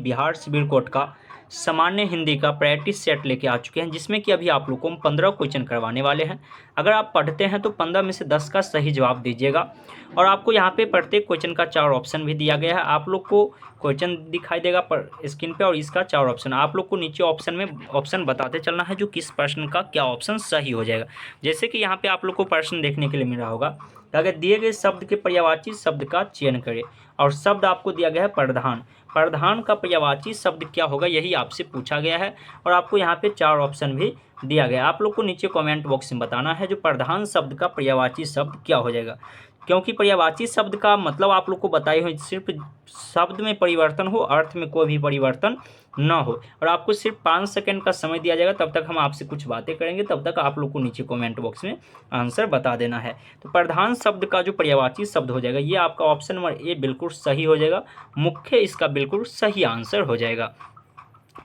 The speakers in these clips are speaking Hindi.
बिहार सिविल कोर्ट का सामान्य हिंदी का प्रैक्टिस सेट लेके आ चुके हैं, जिसमें कि अभी आप लोग को हम 15 क्वेश्चन करवाने वाले हैं। अगर आप पढ़ते हैं तो 15 में से 10 का सही जवाब दीजिएगा। और आपको यहाँ पे प्रत्येक क्वेश्चन का 4 ऑप्शन भी दिया गया है। आप लोग को क्वेश्चन दिखाई देगा पर स्क्रीन पे, और इसका 4 ऑप्शन आप लोग को नीचे ऑप्शन में ऑप्शन बताते चलना है जो किस प्रश्न का क्या ऑप्शन सही हो जाएगा। जैसे कि यहाँ पे आप लोग को प्रश्न देखने के लिए मिल रहा होगा, अगर दिए गए शब्द के पर्यायवाची शब्द का चयन करें, और शब्द आपको दिया गया है प्रधान। प्रधान का पर्यायवाची शब्द क्या होगा, यही आपसे पूछा गया है। और आपको यहाँ पे 4 ऑप्शन भी दिया गया है। आप लोग को नीचे कमेंट बॉक्स में बताना है जो प्रधान शब्द का पर्यायवाची शब्द क्या हो जाएगा। क्योंकि पर्यायवाची शब्द का मतलब आप लोग को बताई हुई सिर्फ शब्द में परिवर्तन हो, अर्थ में कोई भी परिवर्तन न हो। और आपको सिर्फ 5 सेकंड का समय दिया जाएगा, तब तक हम आपसे कुछ बातें करेंगे, तब तक आप लोग को नीचे कमेंट बॉक्स में आंसर बता देना है। तो प्रधान शब्द का जो पर्यायवाची शब्द हो जाएगा, ये आपका ऑप्शन नंबर ए बिल्कुल सही हो जाएगा। मुख्य इसका बिल्कुल सही आंसर हो जाएगा।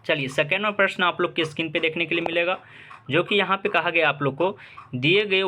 चलिए सेकेंड प्रश्न आप लोग की स्क्रीन पे देखने के लिए मिलेगा, जो कि यहाँ पे कहा गया आप लोग को दिए गए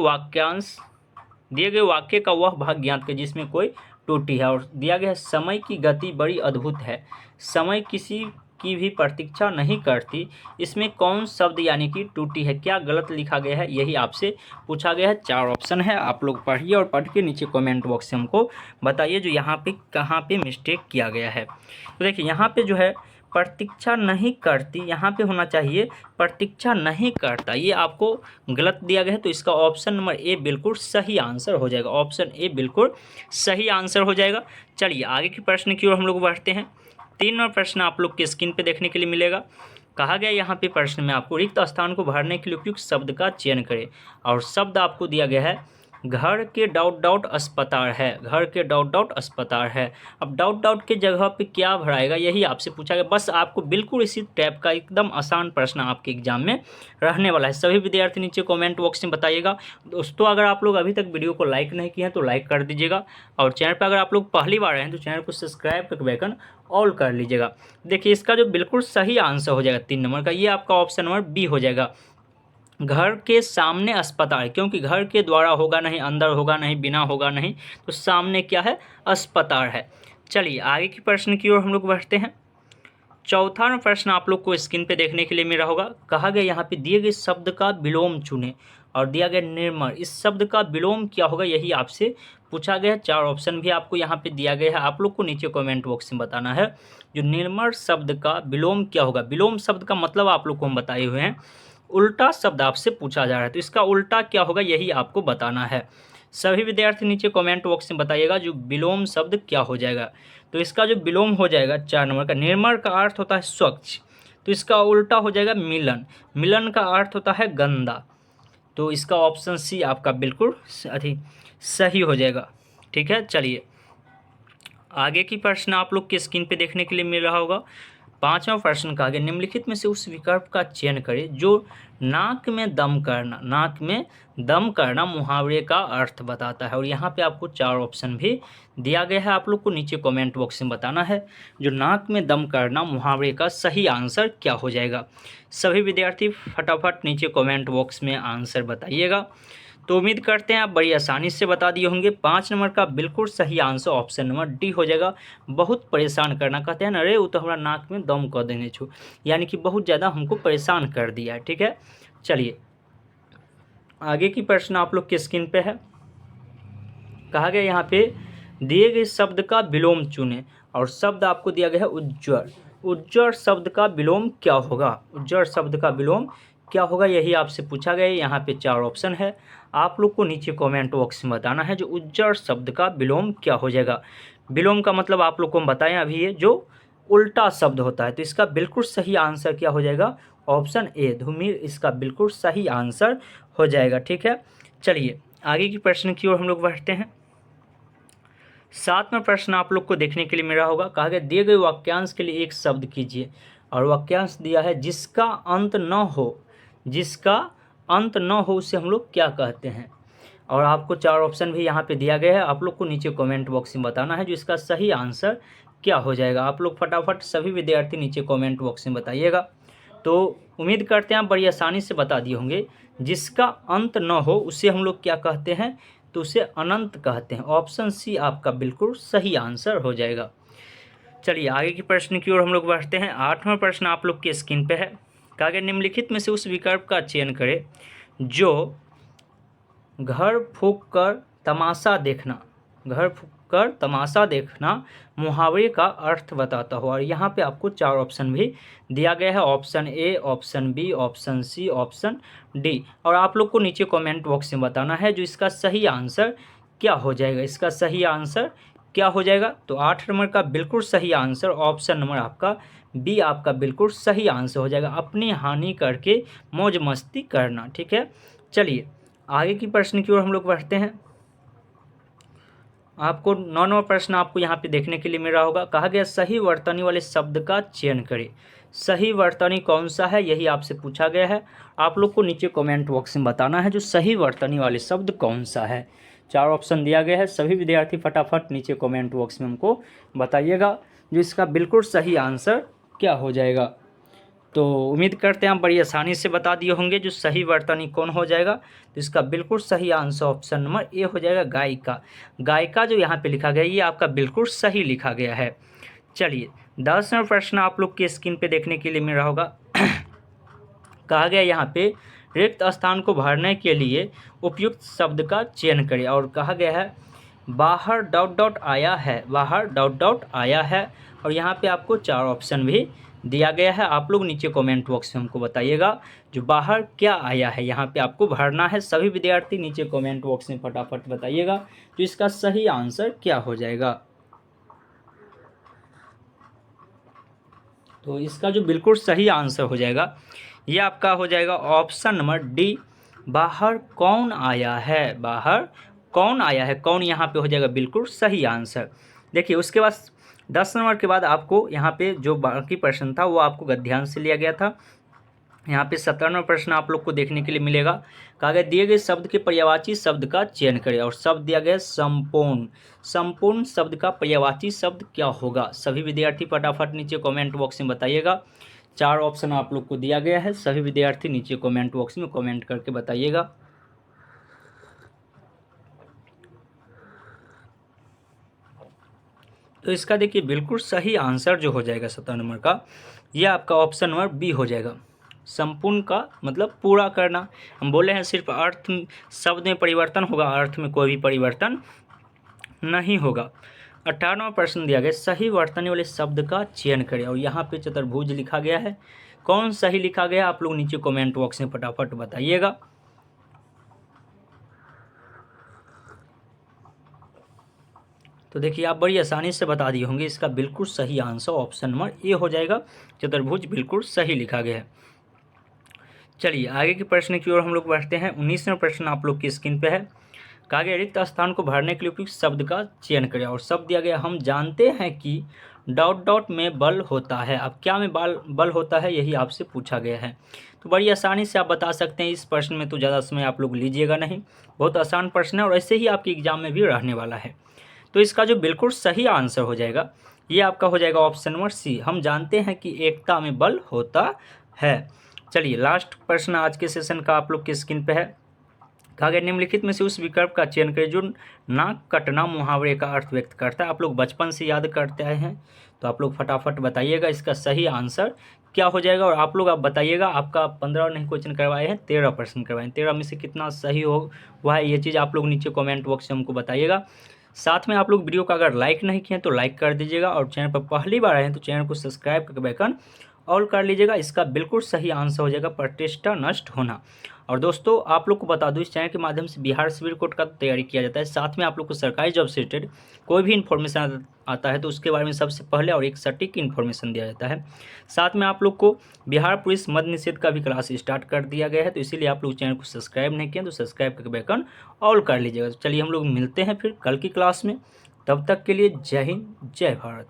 वाक्य का वह भाग ज्ञात करें जिसमें कोई त्रुटि है। और दिया गया है समय की गति बड़ी अद्भुत है, समय किसी की भी प्रतीक्षा नहीं करती, इसमें कौन शब्द यानी कि त्रुटि है, क्या गलत लिखा गया है, यही आपसे पूछा गया है। 4 ऑप्शन है, आप लोग पढ़िए और पढ़ के नीचे कमेंट बॉक्स से हमको बताइए जो यहाँ पे कहाँ पे मिस्टेक किया गया है। तो देखिए यहाँ पे जो है प्रतीक्षा नहीं करती, यहाँ पे होना चाहिए प्रतीक्षा नहीं करता, ये आपको गलत दिया गया है। तो इसका ऑप्शन नंबर ए बिल्कुल सही आंसर हो जाएगा। ऑप्शन ए बिल्कुल सही आंसर हो जाएगा। चलिए आगे के प्रश्न की ओर हम लोग बढ़ते हैं। 3 नंबर प्रश्न आप लोग के स्क्रीन पे देखने के लिए मिलेगा। कहा गया यहाँ पे प्रश्न में आपको रिक्त स्थान को भरने के लिए उपयुक्त शब्द का चयन करें, और शब्द आपको दिया गया है घर के डॉट डॉट अस्पताल है, घर के डॉट डॉट अस्पताल है। अब डॉट डॉट के जगह पे क्या भराएगा, यही आपसे पूछा गया। बस आपको बिल्कुल इसी टाइप का एकदम आसान प्रश्न आपके एग्जाम में रहने वाला है। सभी विद्यार्थी नीचे कमेंट बॉक्स में बताइएगा। दोस्तों अगर आप लोग अभी तक वीडियो को लाइक नहीं किए हैं तो लाइक कर दीजिएगा, और चैनल पर अगर आप लोग पहली बार आए हैं तो चैनल को सब्सक्राइब करके बेल ऑल कर लीजिएगा। देखिए इसका जो बिल्कुल सही आंसर हो जाएगा 3 नंबर का, ये आपका ऑप्शन नंबर बी हो जाएगा। घर के सामने अस्पताल, क्योंकि घर के द्वारा होगा नहीं, अंदर होगा नहीं, बिना होगा नहीं, तो सामने क्या है, अस्पताल है। चलिए आगे की प्रश्न की ओर हम लोग बढ़ते हैं। चौथा प्रश्न आप लोग को स्क्रीन पे देखने के लिए मिल रहा होगा। कहा गया यहाँ पे दिए गए शब्द का विलोम चुने, और दिया गया निर्मल, इस शब्द का विलोम क्या होगा, यही आपसे पूछा गया है। 4 ऑप्शन भी आपको यहाँ पे दिया गया है, आप लोग को नीचे कमेंट बॉक्स में बताना है जो निर्मल शब्द का विलोम क्या होगा। विलोम शब्द का मतलब आप लोग को हम बताए हुए हैं, उल्टा शब्द आपसे पूछा जा रहा है, तो इसका उल्टा क्या होगा यही आपको बताना है। सभी विद्यार्थी नीचे कमेंट बॉक्स में बताइएगा जो विलोम शब्द क्या हो जाएगा। तो इसका जो विलोम हो जाएगा 4 नंबर का, निर्मल का अर्थ होता है स्वच्छ, तो इसका उल्टा हो जाएगा मिलन। मिलन का अर्थ होता है गंदा, तो इसका ऑप्शन सी आपका बिल्कुल सही हो जाएगा। ठीक है, चलिए आगे की प्रश्न आप लोग के स्क्रीन पे देखने के लिए मिल रहा होगा। 5वां प्रश्न कहा गया निम्नलिखित में से उस विकल्प का चयन करें जो नाक में दम करना, नाक में दम करना मुहावरे का अर्थ बताता है। और यहाँ पे आपको 4 ऑप्शन भी दिया गया है, आप लोग को नीचे कमेंट बॉक्स में बताना है जो नाक में दम करना मुहावरे का सही आंसर क्या हो जाएगा। सभी विद्यार्थी फटाफट नीचे कमेंट बॉक्स में आंसर बताइएगा। तो उम्मीद करते हैं आप बड़ी आसानी से बता दिए होंगे। 5 नंबर का बिल्कुल सही आंसर ऑप्शन नंबर डी हो जाएगा। बहुत परेशान करना, कहते हैं ना अरे वो तो हमारा नाक में दम कर देने छू, यानी कि बहुत ज़्यादा हमको परेशान कर दिया है। ठीक है, चलिए आगे की प्रश्न आप लोग की स्क्रीन पे है। कहा गया यहाँ पे दिए गए शब्द का विलोम चुने, और शब्द आपको दिया गया है उज्ज्वल। उज्ज्वल शब्द का विलोम क्या होगा, उज्ज्वल शब्द का विलोम क्या होगा, यही आपसे पूछा गया है। यहाँ पे 4 ऑप्शन है, आप लोग को नीचे कमेंट बॉक्स में बताना है जो उज्ज्वल शब्द का विलोम क्या हो जाएगा। विलोम का मतलब आप लोग को हम बताएं अभी, ये जो उल्टा शब्द होता है, तो इसका बिल्कुल सही आंसर क्या हो जाएगा, ऑप्शन ए धूमिल, इसका बिल्कुल सही आंसर हो जाएगा। ठीक है, चलिए आगे की प्रश्न की ओर हम लोग बढ़ते हैं। 7वां प्रश्न आप लोग को देखने के लिए मिल रहा होगा। कहा गया दिए गए वाक्यांश के लिए एक शब्द कीजिए, और वाक्यांश दिया है जिसका अंत न हो, जिसका अंत न हो उसे हम लोग क्या कहते हैं। और आपको 4 ऑप्शन भी यहाँ पे दिया गया है, आप लोग को नीचे कमेंट बॉक्स में बताना है जो इसका सही आंसर क्या हो जाएगा। आप लोग फटाफट सभी विद्यार्थी नीचे कमेंट बॉक्स में बताइएगा। तो उम्मीद करते हैं आप बड़ी आसानी से बता दिए होंगे। जिसका अंत न हो उसे हम लोग क्या कहते हैं, तो उसे अनंत कहते हैं। ऑप्शन सी आपका बिल्कुल सही आंसर हो जाएगा। चलिए आगे के प्रश्न की ओर हम लोग बढ़ते हैं। 8वां प्रश्न आप लोग के स्क्रीन पे है। कहा गया निम्नलिखित में से उस विकल्प का चयन करें जो घर फूंक कर तमाशा देखना, घर फूंक कर तमाशा देखना मुहावरे का अर्थ बताता हो। और यहाँ पे आपको 4 ऑप्शन भी दिया गया है, option A, option B, option C, option D. और आप लोग को नीचे कमेंट बॉक्स में बताना है जो इसका सही आंसर क्या हो जाएगा। इसका सही आंसर क्या हो जाएगा? तो 8 नंबर का बिल्कुल सही आंसर ऑप्शन नंबर आपका बी आपका बिल्कुल सही आंसर हो जाएगा, अपनी हानि करके मौज मस्ती करना। ठीक है, चलिए आगे की प्रश्न की ओर हम लोग बढ़ते हैं। आपको 9वां प्रश्न आपको यहाँ पे देखने के लिए मिल रहा होगा। कहा गया सही वर्तनी वाले शब्द का चयन करें। सही वर्तनी कौन सा है यही आपसे पूछा गया है। आप लोग को नीचे कमेंट बॉक्स में बताना है जो सही वर्तनी वाले शब्द कौन सा है। 4 ऑप्शन दिया गया है, सभी विद्यार्थी फटाफट नीचे कमेंट बॉक्स में हमको बताइएगा जो इसका बिल्कुल सही आंसर क्या हो जाएगा। तो उम्मीद करते हैं आप बड़ी आसानी से बता दिए होंगे जो सही वर्तनी कौन हो जाएगा। तो इसका बिल्कुल सही आंसर ऑप्शन नंबर ए हो जाएगा, गायिका। गायिका जो यहाँ पे लिखा गया ये आपका बिल्कुल सही लिखा गया है। चलिए 10वां प्रश्न आप लोग की स्क्रीन पे देखने के लिए मिल रहा होगा। कहा गया यहाँ पे रिक्त स्थान को भरने के लिए उपयुक्त शब्द का चयन करें। और कहा गया है बाहर डॉट डॉट आया है, बाहर डॉट डॉट आया है। और यहाँ पे आपको 4 ऑप्शन भी दिया गया है। आप लोग नीचे कमेंट बॉक्स में हमको बताइएगा जो बाहर क्या आया है यहाँ पे आपको भरना है। सभी विद्यार्थी नीचे कमेंट बॉक्स में फटाफट बताइएगा तो इसका सही आंसर क्या हो जाएगा। तो इसका जो बिल्कुल सही आंसर हो जाएगा ये आपका हो जाएगा ऑप्शन नंबर डी, बाहर कौन आया है, बाहर कौन आया है। कौन यहाँ पे हो जाएगा बिल्कुल सही आंसर। देखिए उसके बाद 10 नंबर के बाद आपको यहाँ पे जो बाकी प्रश्न था वो आपको गद्यांश से लिया गया था। यहाँ पे 17वां प्रश्न आप लोग को देखने के लिए मिलेगा। कहा गया दिए गए शब्द के पर्यायवाची शब्द का चयन करें। और शब्द दिया गया संपूर्ण। संपूर्ण शब्द का पर्यायवाची शब्द क्या होगा? सभी विद्यार्थी फटाफट नीचे कमेंट बॉक्स में बताइएगा। 4 ऑप्शन आप लोग को दिया गया है, सभी विद्यार्थी नीचे कमेंट बॉक्स में कमेंट करके बताइएगा। तो इसका देखिए बिल्कुल सही आंसर जो हो जाएगा 17 नंबर का यह आपका ऑप्शन नंबर बी हो जाएगा। संपूर्ण का मतलब पूरा करना। हम बोले हैं सिर्फ अर्थ शब्द में परिवर्तन होगा, अर्थ में कोई भी परिवर्तन नहीं होगा। 18वां प्रश्न दिया गया सही वर्तनी वाले शब्द का चयन करें। और यहाँ पे चतुर्भुज लिखा गया है, कौन सही लिखा गया आप लोग नीचे कमेंट बॉक्स में फटाफट बताइएगा। तो देखिए आप बड़ी आसानी से बता दिए होंगे इसका बिल्कुल सही आंसर ऑप्शन नंबर ए हो जाएगा, चतुर्भुज बिल्कुल सही लिखा गया है। चलिए आगे के प्रश्न की ओर हम लोग बढ़ते हैं। 19वां प्रश्न आप लोग की स्क्रीन पे है। कहा गया रिक्त स्थान को भरने के लिए उपयुक्त शब्द का चयन करें। और शब्द दिया गया हम जानते हैं कि डॉट डॉट में बल होता है। अब क्या में बल होता है यही आपसे पूछा गया है। तो बड़ी आसानी से आप बता सकते हैं। इस प्रश्न में तो ज़्यादा समय आप लोग लीजिएगा नहीं, बहुत आसान प्रश्न है और ऐसे ही आपके एग्जाम में भी रहने वाला है। तो इसका जो बिल्कुल सही आंसर हो जाएगा ये आपका हो जाएगा ऑप्शन नंबर सी, हम जानते हैं कि एकता में बल होता है। चलिए लास्ट प्रश्न आज के सेशन का आप लोग की स्क्रीन पे है। कहा गया निम्नलिखित में से उस विकल्प का चयन करें जो नाक कटना मुहावरे का अर्थ व्यक्त करता है। आप लोग बचपन से याद करते आए हैं तो आप लोग फटाफट बताइएगा इसका सही आंसर क्या हो जाएगा। और आप लोग बताइएगा आपका 15 नहीं क्वेश्चन करवाए हैं, 13 प्रश्न करवाए हैं, 13 में से कितना सही हो हुआ है ये चीज़ आप लोग नीचे कमेंट बॉक्स में हमको बताइएगा। साथ में आप लोग वीडियो का अगर लाइक नहीं किए तो लाइक कर दीजिएगा और चैनल पर पहली बार आए हैं तो चैनल को सब्सक्राइब करके बेल ऑल कर लीजिएगा। इसका बिल्कुल सही आंसर हो जाएगा प्रतिष्ठा नष्ट होना। और दोस्तों आप लोग को बता दूं इस चैनल के माध्यम से बिहार सिविल कोड का तैयारी किया जाता है। साथ में आप लोग को सरकारी जॉब से रिलेटेड कोई भी इन्फॉर्मेशन आता है तो उसके बारे में सबसे पहले और एक सटीक इन्फॉर्मेशन दिया जाता है। साथ में आप लोग को बिहार पुलिस मद्य निषेध का भी क्लास स्टार्ट कर दिया गया है तो इसीलिए आप लोग चैनल को सब्सक्राइब नहीं किए तो सब्सक्राइब करके बेल ऑल कर लीजिएगा। तो चलिए हम लोग मिलते हैं फिर कल की क्लास में, तब तक के लिए जय हिंद जय भारत।